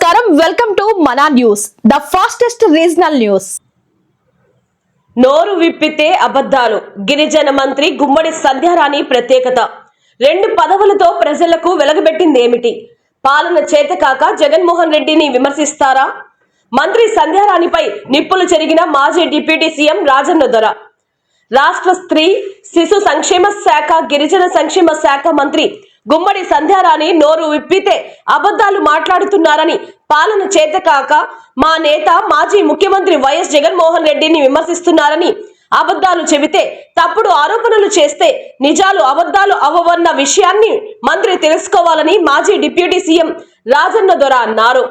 నమస్కారం, welcome to మనా news, the fastest regional news. నోరు విప్పితే అబద్ధాలు. గిరిజన మంత్రి గుమ్మడి సంధ్యారాణి ప్రత్యేకత. 2 పదవులతో ప్రజలకు వెలగబెట్టిందేమిటి? పాలన చేతకాక జగన్మోహన్ రెడ్డిని విమర్శిస్తారా? మంత్రి సంధ్యారాణిపై నిప్పులు చెరిగిన మాజీ డిప్యూటీ సీఎం రాజన్న దొర. రాష్ట్ర స్త్రీ శిశు సంక్షేమ శాఖ, గిరిజన సంక్షేమ శాఖ మంత్రి గుమ్మడి సంధ్యారాణి నోరు విప్పితే అబద్ధాలు మాట్లాడుతున్నారని, పాలన చేతకాక మా నేత మాజీ ముఖ్యమంత్రి వైఎస్ జగన్మోహన్ రెడ్డిని విమర్శిస్తున్నారని, అబద్ధాలు చెబితే తప్పుడు ఆరోపణలు చేస్తే నిజాలు అబద్ధాలు అవ్వవన్న విషయాన్ని మంత్రి తెలుసుకోవాలని మాజీ డిప్యూటీ సీఎం రాజన్న దొర అన్నారు.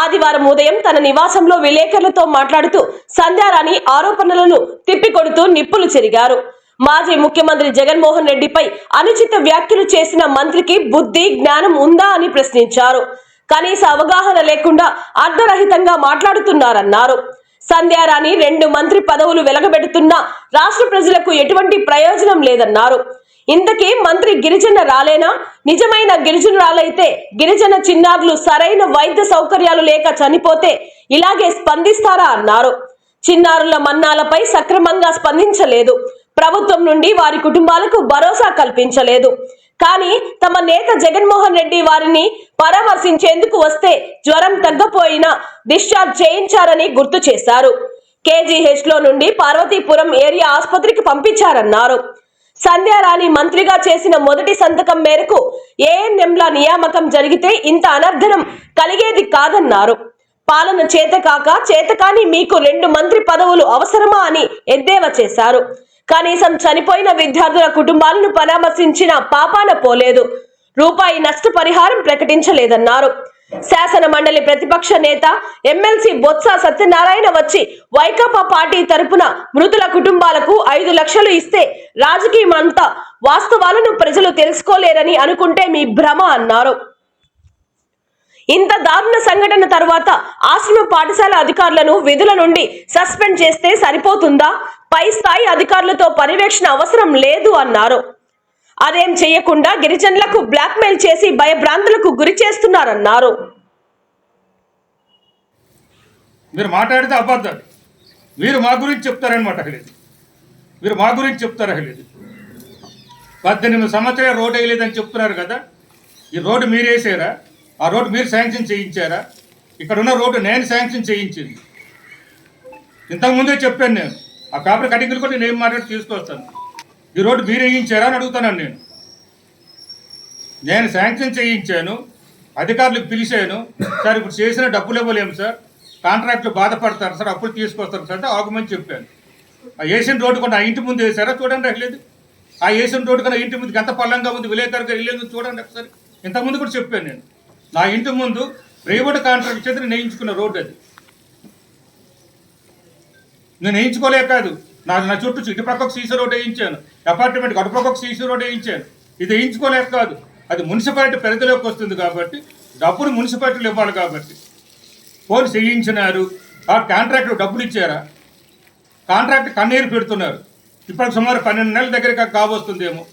ఆదివారం ఉదయం తన నివాసంలో విలేకరులతో మాట్లాడుతూ సంధ్యారాణి ఆరోపణలను తిప్పికొడుతూ నిప్పులు చెరిగారు. మాజీ ముఖ్యమంత్రి జగన్మోహన్ రెడ్డిపై అనుచిత వ్యాఖ్యలు చేసిన మంత్రికి బుద్ధి జ్ఞానం ఉందా అని ప్రశ్నించారు. కనీస అవగాహన లేకుండా అర్ధరహితంగా మాట్లాడుతున్నారన్నారు. సంధ్యారాణి 2 మంత్రి పదవులు వెలగబెడుతున్నా రాష్ట్ర ప్రజలకు ఎటువంటి ప్రయోజనం లేదన్నారు. ఇంతకీ మంత్రి గిరిజన రాలేనా? నిజమైన గిరిజనురాలైతే గిరిజన చిన్నారులు సరైన వైద్య సౌకర్యాలు లేక చనిపోతే ఇలాగే స్పందిస్తారా అన్నారు. చిన్నారుల మన్నాలపై సక్రమంగా స్పందించలేదు. ప్రభుత్వం నుండి వారి కుటుంబాలకు భరోసా కల్పించలేదు. కానీ తమ నేత జగన్మోహన్ రెడ్డి వారిని పరామర్శించేందుకు వస్తే జ్వరం తగ్గపోయినా డిశ్చార్జ్ చేయించారని గుర్తు చేశారు. KGH లో నుండి పార్వతీపురం ఏరియా ఆసుపత్రికి పంపించారన్నారు. సంధ్యారాణి మంత్రిగా చేసిన మొదటి సంతకం మేరకు ANMల నియామకం జరిగితే ఇంత అనర్థనం కలిగేది కాదన్నారు. పాలన చేతకాని మీకు 2 మంత్రి పదవులు అవసరమా అని ఎద్దేవా చేశారు. కనీసం చనిపోయిన విద్యార్థుల కుటుంబాలను పరామర్శించిన పాపాన పోలేదు. రూపాయి నష్టపరిహారం ప్రకటించలేదన్నారు. శాసన మండలి ప్రతిపక్ష నేత ఎమ్మెల్సీ బొత్స సత్యనారాయణ వచ్చి వైకాపా పార్టీ తరపున మృతుల కుటుంబాలకు 5 లక్షలు ఇస్తే రాజకీయమంతా వాస్తవాలను ప్రజలు తెలుసుకోలేరని అనుకుంటే మీ భ్రమ అన్నారు. ఇంత దారుణ సంఘటన తర్వాత ఆశ్రమ పాఠశాల అధికారులను విధుల నుండి సస్పెండ్ చేస్తే సరిపోతుందా? పై స్థాయి అధికారులతో పర్యవేక్షణ అవసరం లేదు అన్నారు. అదేం చేయకుండా గిరిజనులకు బ్లాక్మెయిల్ చేసి భయభ్రాంతులకు గురి చేస్తున్నారన్నారు. మీరు మాట్లాడితే అబద్ధాలు. మీరు మా గురించి చెప్తారనమాట. మీరు మా గురించి చెప్తారా? 18 సంవత్సరాలు రోడ్డు వేయలేదని చెప్తున్నారు కదా. ఈ రోడ్డు మీరు వేసారా? ఆ రోడ్డు మీరు శాంక్షన్ చేయించారా? ఇక్కడ ఉన్న రోడ్డు నేను శాంక్షన్ చేయించింది. ఇంతకుముందే చెప్పాను నేను. ఆ పేపర్ కటింగ్లు కూడా నేను ఏం మాట్లాడి తీసుకొస్తాను. ఈ రోడ్డు మీరు వేయించారా అని అడుగుతున్నాను నేను శాంక్షన్ చేయించాను, అధికారులకు పిలిచాను. సార్ ఇప్పుడు చేసిన డబ్బులు ఇవ్వలేము సార్, కాంట్రాక్ట్లు బాధపడతారు సార్, అప్పుడు తీసుకొస్తారు సార్ ఆగుమని చెప్పాను. ఆ ఏషియన్ రోడ్డు కూడా ఆ ఇంటి ముందు వేసారా చూడండి. అసలేదు ఆ ఏషియన్ రోడ్డు కన్నా ఇంటి ముందుకు ఎంత పల్లంగా ఉంది, విలేకరుగా వెళ్ళేందుకు చూడండి ఒకసారి. ఇంతకుముందు కూడా చెప్పాను నేను. నా ఇంటి ముందు ప్రైవేట్ కాంట్రాక్ట్ చేత నేను వేయించుకున్న రోడ్డు అది. నేను వేయించుకోలే కాదు, నా చుట్టూ ఇటుపక్కకు సీసీ రోడ్ వేయించాను, అపార్ట్మెంట్ అటుపక్కకు సీసీ రోడ్ వేయించాను. ఇది వేయించుకోలేక కాదు, అది మున్సిపాలిటీ పరిధిలోకి వస్తుంది కాబట్టి డబ్బులు మున్సిపాలిటీలు ఇవ్వాలి కాబట్టి. పోలీసు వేయించినారు. ఆ కాంట్రాక్ట్ డబ్బులు ఇచ్చారా? కాంట్రాక్ట్ కన్నీరు పెడుతున్నారు. ఇప్పటికి సుమారు 12 నెలల దగ్గర కావస్తుందేమో.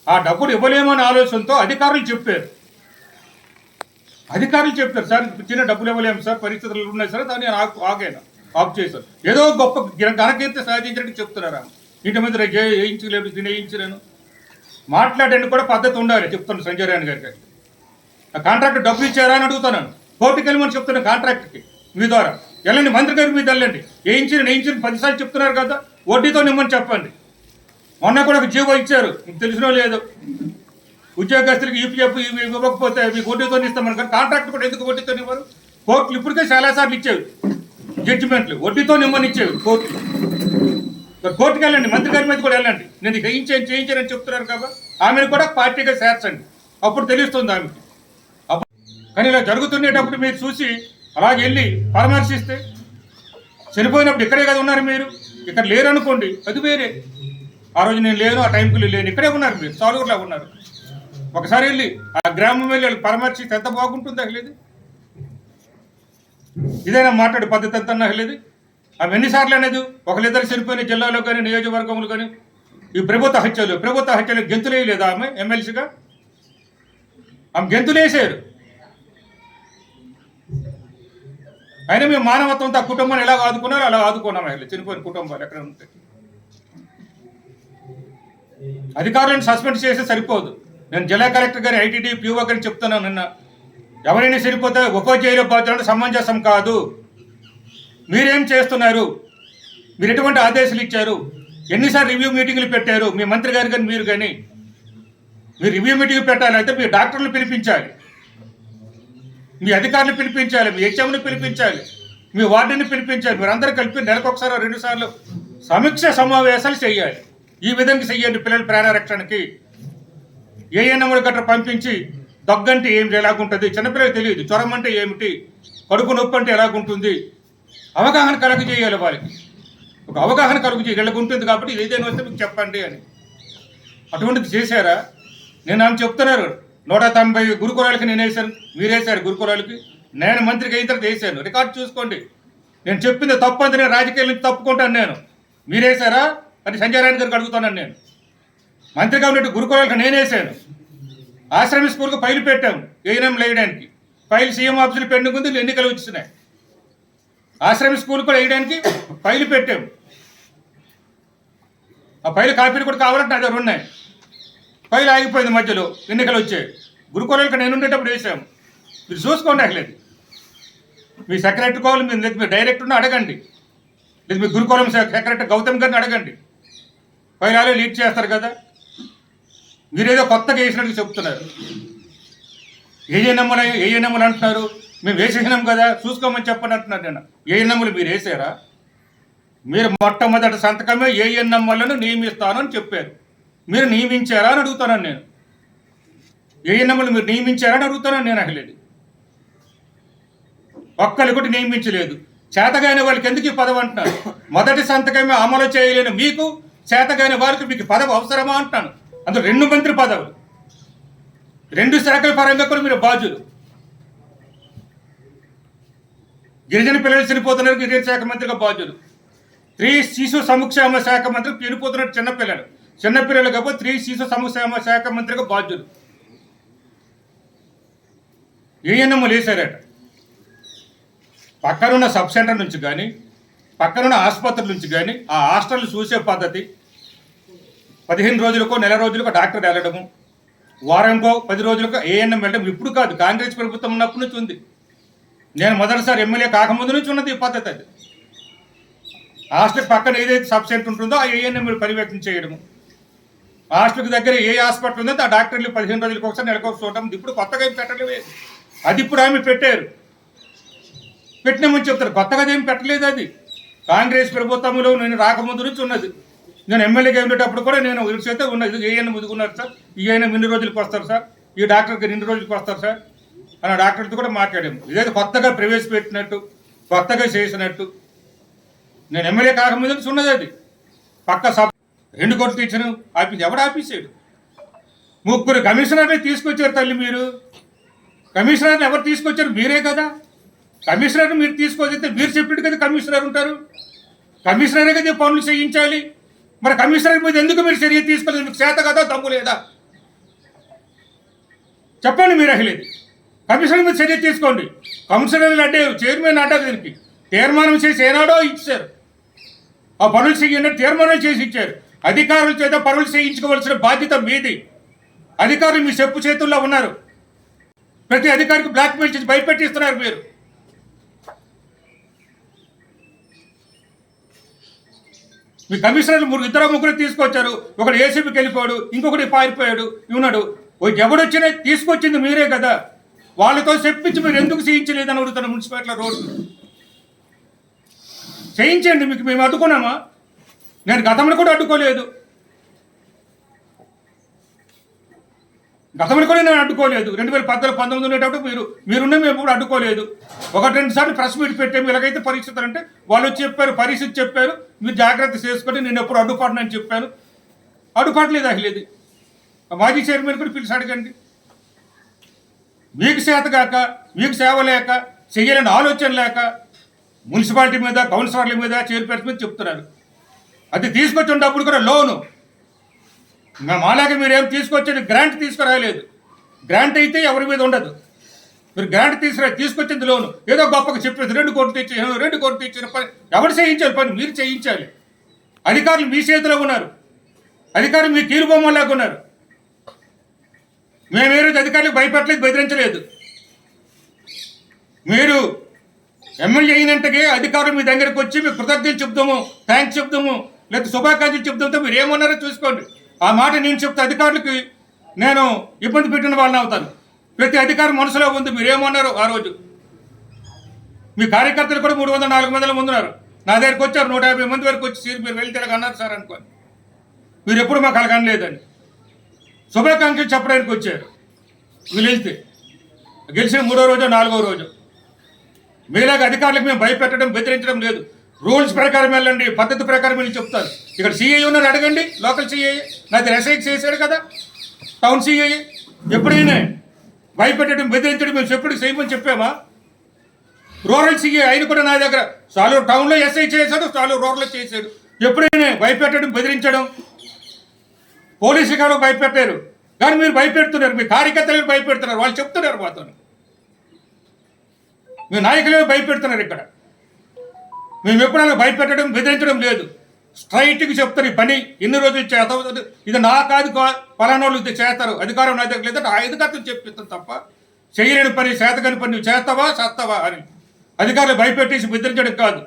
ఆ డబ్బులు ఇవ్వలేమని ఆలోచనతో అధికారులు చెప్పారు సార్ చిన్న డబ్బులు ఇవ్వలేము సార్, పరిస్థితులు ఉన్నాయి సార్, దాన్ని ఆఫ్ చేశారు. ఏదో గొప్ప ఘనకీర్తి సాధించినట్టు చెప్తున్నారా? ఇంటి మీద వేయించలేదు, దీన్ని వేయించలేను. మాట్లాడేందుకు కూడా పద్ధతి ఉండాలి చెప్తాను సంజయరాయణ గారికి. ఆ కాంట్రాక్ట్ డబ్బులు ఇచ్చారా అని అడుగుతున్నాను. కోర్టుకి వెళ్ళమని చెప్తున్నాను కాంట్రాక్ట్కి మీ ద్వారా. వెళ్ళండి మంత్రి గారి మీద వెళ్ళండి. వేయించిన 10 సార్లు చెప్తున్నారు కదా, వడ్డీతో నిమ్మని చెప్పండి. మొన్న కూడా ఒక జీవో ఇచ్చారు, మీకు తెలిసినో లేదు. ఉద్యోగస్తులకు EPF ఇవ్వకపోతే మీకు వడ్డీతో ఇస్తామని. కానీ కాంట్రాక్ట్ కూడా ఎందుకు వడ్డీతో ఇవ్వరు? కోర్టులు ఇప్పటికే చాలాసార్లు ఇచ్చేవి జడ్జిమెంట్లు, వడ్డీతో నిమ్మని ఇచ్చేవి కోర్టులు. కోర్టుకు వెళ్ళండి, మంత్రి గారి మీద కూడా వెళ్ళండి. నేను చేయించానని చెప్తున్నారు కాబట్టి ఆమెను కూడా పార్టీగా చేర్చండి, అప్పుడు తెలుస్తుంది ఆమెకి. కానీ ఇలా జరుగుతుండేటప్పుడు మీరు చూసి అలాగే వెళ్ళి పరామర్శిస్తే, చనిపోయినప్పుడు ఇక్కడే కదా ఉన్నారు మీరు, ఇక్కడ లేరు అనుకోండి, అది వేరే. ఆ రోజు నేను లేను, ఆ టైంకి లేను, ఇక్కడే ఉన్నారు మీరు, సాలూరులో ఉన్నారు. ఒకసారి వెళ్ళి ఆ గ్రామం వెళ్ళి పరామర్శిస్తే ఎంత బాగుంటుంది అసలేదు. ఇదైనా మాట్లాడే పద్ధతి ఎంత అసలేదు. అవి ఎన్నిసార్లు అనేది ఒకరిద్దరు చనిపోయిన జిల్లాలో కానీ నియోజకవర్గంలో కానీ ఈ ప్రభుత్వ హత్యలు గెంతులేయలేదా ఆమె ఎమ్మెల్సీగా? ఆమె గెంతులేసారు. అయినా మేము మానవత్వంతో ఆ కుటుంబాన్ని ఎలా ఆదుకున్నారో అలా ఆదుకున్నాం. మహిళలు చనిపోయిన కుటుంబాలు ఎక్కడ ఉంటాయి. అధికారులను సస్పెండ్ చేస్తే సరిపోదు. నేను జిల్లా కలెక్టర్ గారి ఐటీడీ ప్యూఓ గారిని చెప్తున్నాను నిన్న, ఎవరైనా సరిపోతే ఒక్కో జైలు బాధ్యులు సమంజసం కాదు. మీరేం చేస్తున్నారు? మీరు ఎటువంటి ఆదేశాలు ఇచ్చారు? ఎన్నిసార్లు రివ్యూ మీటింగ్లు పెట్టారు? మీ మంత్రి గారు కానీ మీరు కానీ మీరు రివ్యూ మీటింగ్ పెట్టాలంటే మీ డాక్టర్లు పిలిపించాలి, మీ అధికారులు పిలిపించాలి, మీ హెచ్ఎంని పిలిపించాలి, మీ వార్డుని పిలిపించాలి. మీరందరూ కలిపి నెలకొకసారి 2 సార్లు సమీక్ష సమావేశాలు చేయాలి. ఈ విధంగా చెయ్యండి. పిల్లల ప్రాణరక్షణకి ఏఎన్ఎంలు గట్రా పంపించి దగ్గంటే ఏం ఎలాగుంటుంది, చిన్నపిల్లలకు తెలియదు. జ్వరం అంటే ఏమిటి, కడుపు నొప్పి అంటే ఎలాగుంటుంది, అవగాహన కలుగు చేయాలి. వాళ్ళకి ఒక అవగాహన కలుగు వీళ్ళకి ఉంటుంది. కాబట్టి ఏదైనా వస్తే మీకు చెప్పండి అని. అటువంటిది చేశారా? నేను ఆమె చెప్తున్నారు 190 గురుకులాలకి నేను వేశాను, మీరు వేశారు గురుకులాలకి. నేను మంత్రికి అయిన తర్వాత వేసాను. రికార్డు చూసుకోండి. నేను చెప్పింది తప్పు అంతే, నేను రాజకీయాల నుంచి తప్పుకుంటాను. నేను మీరేసారా అని సంజయ్ రాయ్ గారికి అడుగుతున్నాను. నేను మంత్రిగా ఉన్నట్టు గురుకులాలకు నేను వేసాను. ఆశ్రమ స్కూల్కి ఫైల్ పెట్టాము ఏఎన్ఎం వేయడానికి. ఫైల్ సీఎం ఆఫీసులు పెండింగ్ ఉంది, ఎన్నికలు వచ్చినాయి. ఆశ్రమ స్కూల్ కూడా వేయడానికి ఫైల్ పెట్టాము. ఆ ఫైల్ కాపీలు కూడా కావాలంటే నా దగ్గర ఉన్నాయి. ఫైల్ ఆగిపోయింది, మధ్యలో ఎన్నికలు వచ్చాయి. గురుకులాలకు నేను ఉండేటప్పుడు వేసాము. మీరు చూసుకోండి. అసలేదు మీ సెక్రటరీ కావాలి, మీరు డైరెక్టర్ని అడగండి, లేదు మీ గురుకులం సెక్రటరీ గౌతమ్ గారిని అడగండి. ఫైల్ ఆలో లీడ్ చేస్తారు కదా. మీరేదో కొత్తగా వేసినట్టు చెప్తున్నారు. ఏఎన్ఎంలు అంటున్నారు. మేము వేసేసినాం కదా, చూసుకోమని చెప్పండి అంటున్నారు. నేను ఏఎన్ఎంలు మీరు వేసారా? మీరు మొట్టమొదటి సంతకమే ఏఎన్ఎంలను నియమిస్తాను అని చెప్పారు. మీరు నియమించారా అని అడుగుతున్నాను నేను. ఏఎన్ఎంలు మీరు నియమించారా అని అడుగుతున్నాను నేను. అసలేదు ఒక్కరు కూడా నియమించలేదు. చేతగాని వాళ్ళకి ఎందుకు ఈ పదవి అంటున్నారు? మొదటి సంతకమే అమలు చేయలేని మీకు, చేతగాని వాళ్ళకి మీకు పదవి అవసరమా అంటున్నాను. అందులో 2 మంత్రి పదవులు, 2 శాఖల పరంగా కూడా మీరు బాధ్యులు. గిరిజన పిల్లలు చనిపోతున్నారు, గిరిజన శాఖ మంత్రిగా బాధ్యులు. 3 శిశు సంక్షేమ శాఖ మంత్రి చనిపోతున్నారు చిన్నపిల్లలు కాబట్టి 3 శిశు సంక్షేమ శాఖ మంత్రిగా బాధ్యులు. ఏఎన్ఎంలు వేశారట. పక్కనున్న సబ్ సెంటర్ నుంచి కానీ, పక్కనున్న ఆసుపత్రుల నుంచి కానీ ఆ హాస్టల్ చూసే పద్ధతి, 15 రోజులకో నెల రోజులకో డాక్టర్ వెళ్ళడము, వారంకో 10 రోజులకో ఏఎన్ఎం వెళ్ళడం ఇప్పుడు కాదు, కాంగ్రెస్ ప్రభుత్వం ఉన్నప్పటి నుంచి ఉంది. నేను మొదటిసారి ఎమ్మెల్యే కాకముందు నుంచి ఉన్నది ఈ పద్ధతి. అది హాస్టల్ పక్కన ఏదైతే సబ్ సెంటర్ ఉంటుందో ఆ ఏఎన్ఎం పర్యవేక్షణ చేయడము, హాస్టల్కి దగ్గర ఏ హాస్పిటల్ ఉందో ఆ డాక్టర్లు 15 రోజులకు ఒకసారి నెలకు చూడటం. ఇప్పుడు కొత్తగా ఏం పెట్టలేదు. అది ఇప్పుడు ఆమె పెట్టారు, పెట్టినామని చెప్తారు. కొత్తగా ఏం పెట్టలేదు. అది కాంగ్రెస్ ప్రభుత్వంలో నేను రాకముందు నుంచి ఉన్నది. నేను ఎమ్మెల్యేగా ఉండేటప్పుడు కూడా నేను చేస్తే ఉన్నది. ఏఎన్ఎం ముదుకున్నారు సార్, ఈ ఏఎన్ఎం 2 రోజులకు వస్తారు సార్, ఈ డాక్టర్కి 2 రోజులకు వస్తారు సార్ అని డాక్టర్తో కూడా మాట్లాడాము. ఇదైతే కొత్తగా ప్రవేశపెట్టినట్టు, కొత్తగా చేసినట్టు. నేను ఎమ్మెల్యే కాకముందు నుంచి ఉన్నది. అది పక్క సబ్ 2 కోట్లు ఇచ్చాను ఆఫీస్. ఎవడు ఆఫీసాడు? 3 కమిషనర్ని తీసుకొచ్చారు తల్లి. మీరు కమిషనర్ని ఎవరు తీసుకొచ్చారు? మీరే కదా. కమిషనర్ని మీరు తీసుకొచ్చితే మీరు చెప్పినట్టు కదా కమిషనర్ ఉంటారు. కమిషనరే కదా పనులు చేయించాలి. మరి కమిషనర్ మీద ఎందుకు మీరు చర్య తీసుకోలేదు? మీకు చేత కదా, దమ్ము లేదా? చెప్పండి. మీరు అసలేదు కమిషనర్ మీద చర్య తీసుకోండి. కమిషనర్ అంటే చైర్మన్ అంటారు. దీనికి తీర్మానం చేసి ఏనాడో ఇచ్చారు. ఆ పనులు చేయండి తీర్మానం చేసి ఇచ్చారు. అధికారుల చేత పనులు చేయించుకోవాల్సిన బాధ్యత మీది. అధికారులు మీ చెప్పు చేతుల్లో ఉన్నారు. ప్రతి అధికారికి బ్లాక్మెయిల్ చేసి భయపెట్టిస్తున్నారు మీరు. మీ కమిషనర్ 2-3 తీసుకొచ్చారు. ఒకడు ఏసీబీకి వెళ్ళిపోయాడు, ఇంకొకటి పారిపోయాడు. ఉన్నాడు. ఎవడొచ్చినా తీసుకొచ్చింది మీరే కదా. వాళ్ళతో చెప్పించి మీరు ఎందుకు చేయించలేదని అడుగుతాను. మున్సిపాలిటీలో రోడ్డు చేయించండి. మీకు మేము అడ్డుకున్నామా? నేను గతంలో కూడా అడ్డుకోలేదు. గతంలో కూడా నేను అడ్డుకోలేదు. 2014-19 ఉండేటప్పుడు మీరున్న మేము కూడా అడ్డుకోలేదు. 1-2 సార్లు ప్రెస్ మీట్ పెట్టాము. ఇలాగైతే పరిస్థితులు అంటే వాళ్ళు చెప్పారు, పరిస్థితి చెప్పారు, మీరు జాగ్రత్త చేసుకొని నేను ఎప్పుడు అడ్డుపడనని చెప్పాను. అడ్డుపడలేదు. అసలేదు మాజీ చైర్మన్ కూడా పిలిచి అడగండి. మీకు చేతగాక, మీకు సేవ లేక, చెయ్యాలని ఆలోచన లేక మున్సిపాలిటీ మీద, కౌన్సిలర్ల మీద, చైర్పర్సన్ మీద చెప్తున్నారు. అది తీసుకొచ్చిన డబ్బులు కూడా లోను. మాలాగా మీరేం తీసుకొచ్చేది గ్రాంట్ తీసుకురాలేదు. గ్రాంట్ అయితే ఎవరి మీద ఉండదు. మీరు గ్రాంట్ తీసుకొచ్చింది లోను ఏదో గొప్పగా చెప్పేది 2 కోట్లు తెచ్చి 2 కోట్లు తెచ్చిన పని ఎవరు చేయించాలి? పని మీరు చేయించాలి. అధికారులు మీ చేతిలో ఉన్నారు. అధికారులు మీ కీలుబొమ్మలాగా ఉన్నారు. మేము ఏ రోజు అధికారులకు భయపెట్టలేదు, బెదిరించలేదు. మీరు ఎమ్మెల్యే అయినంతకే అధికారులు మీ దగ్గరకు వచ్చి మీకు కృతజ్ఞతలు చెప్తాము, థ్యాంక్స్ చెప్తాము, లేదా శుభాకాంక్షలు చెప్తాంతో మీరు ఏమన్నారో చూసుకోండి. ఆ మాట నేను చెప్తే అధికారులకి నేను ఇబ్బంది పెట్టిన వాళ్ళని అవుతాను. ప్రతి అధికారం మనసులో ఉంది. మీరు ఏమన్నారు ఆ రోజు? మీ కార్యకర్తలు కూడా 300-400 మంది ఉన్నారు. నా దగ్గరికి వచ్చారు 150 మంది వరకు వచ్చి మీరు వెళ్తే అన్నారు సార్ అనుకోని. మీరు ఎప్పుడు మాకు అలగనలేదని శుభాకాంక్షలు చెప్పడానికి వచ్చారు. వీళ్ళు వెళ్తే గెలిచిన 3వ రోజు 4వ రోజు మీలాగా అధికారులకు మేము భయపెట్టడం, బెదిరించడం లేదు. రూల్స్ ప్రకారం వెళ్ళండి, పద్ధతి ప్రకారం వెళ్ళి చెప్తారు. ఇక్కడ సిఐ ఉన్నారు, అడగండి. లోకల్ సిఐ నాది ఎస్ఐ చేశాడు కదా, టౌన్ సిఐ. ఎప్పుడైనా భయపెట్టడం, బెదిరించడం మేము ఎప్పుడు చేయమని చెప్పామా? రూరల్ సిఐ ఆయన కూడా నా దగ్గర చాలు టౌన్లో ఎస్ఐ చేశాడు, చాలు రూరల్లో చేశాడు. ఎప్పుడైనా భయపెట్టడం, బెదిరించడం, పోలీసు గారు భయపెట్టారు. కానీ మీరు భయపెడుతున్నారు, మీ కార్యకర్తలకు భయపెడుతున్నారు. వాళ్ళు చెప్తున్నారు మాతో, మీ నాయకులు భయపెడుతున్నారు. ఇక్కడ మేము ఎప్పుడైనా భయపెట్టడం, బెదిరించడం లేదు. స్ట్రైట్గా చెప్తారు. ఈ పని ఎన్ని రోజులు చేస్తావు, ఇది నా కాదు, పలానా వాళ్ళు చేస్తారు, అధికారం నా దగ్గర లేదంటే ఆ అధికారులు చెప్పిస్తాను తప్ప చేయలేని పని, చేతకాని పని నువ్వు చేస్తావా అని అధికారులు భయపెట్టేసి బెదిరించడం కాదు.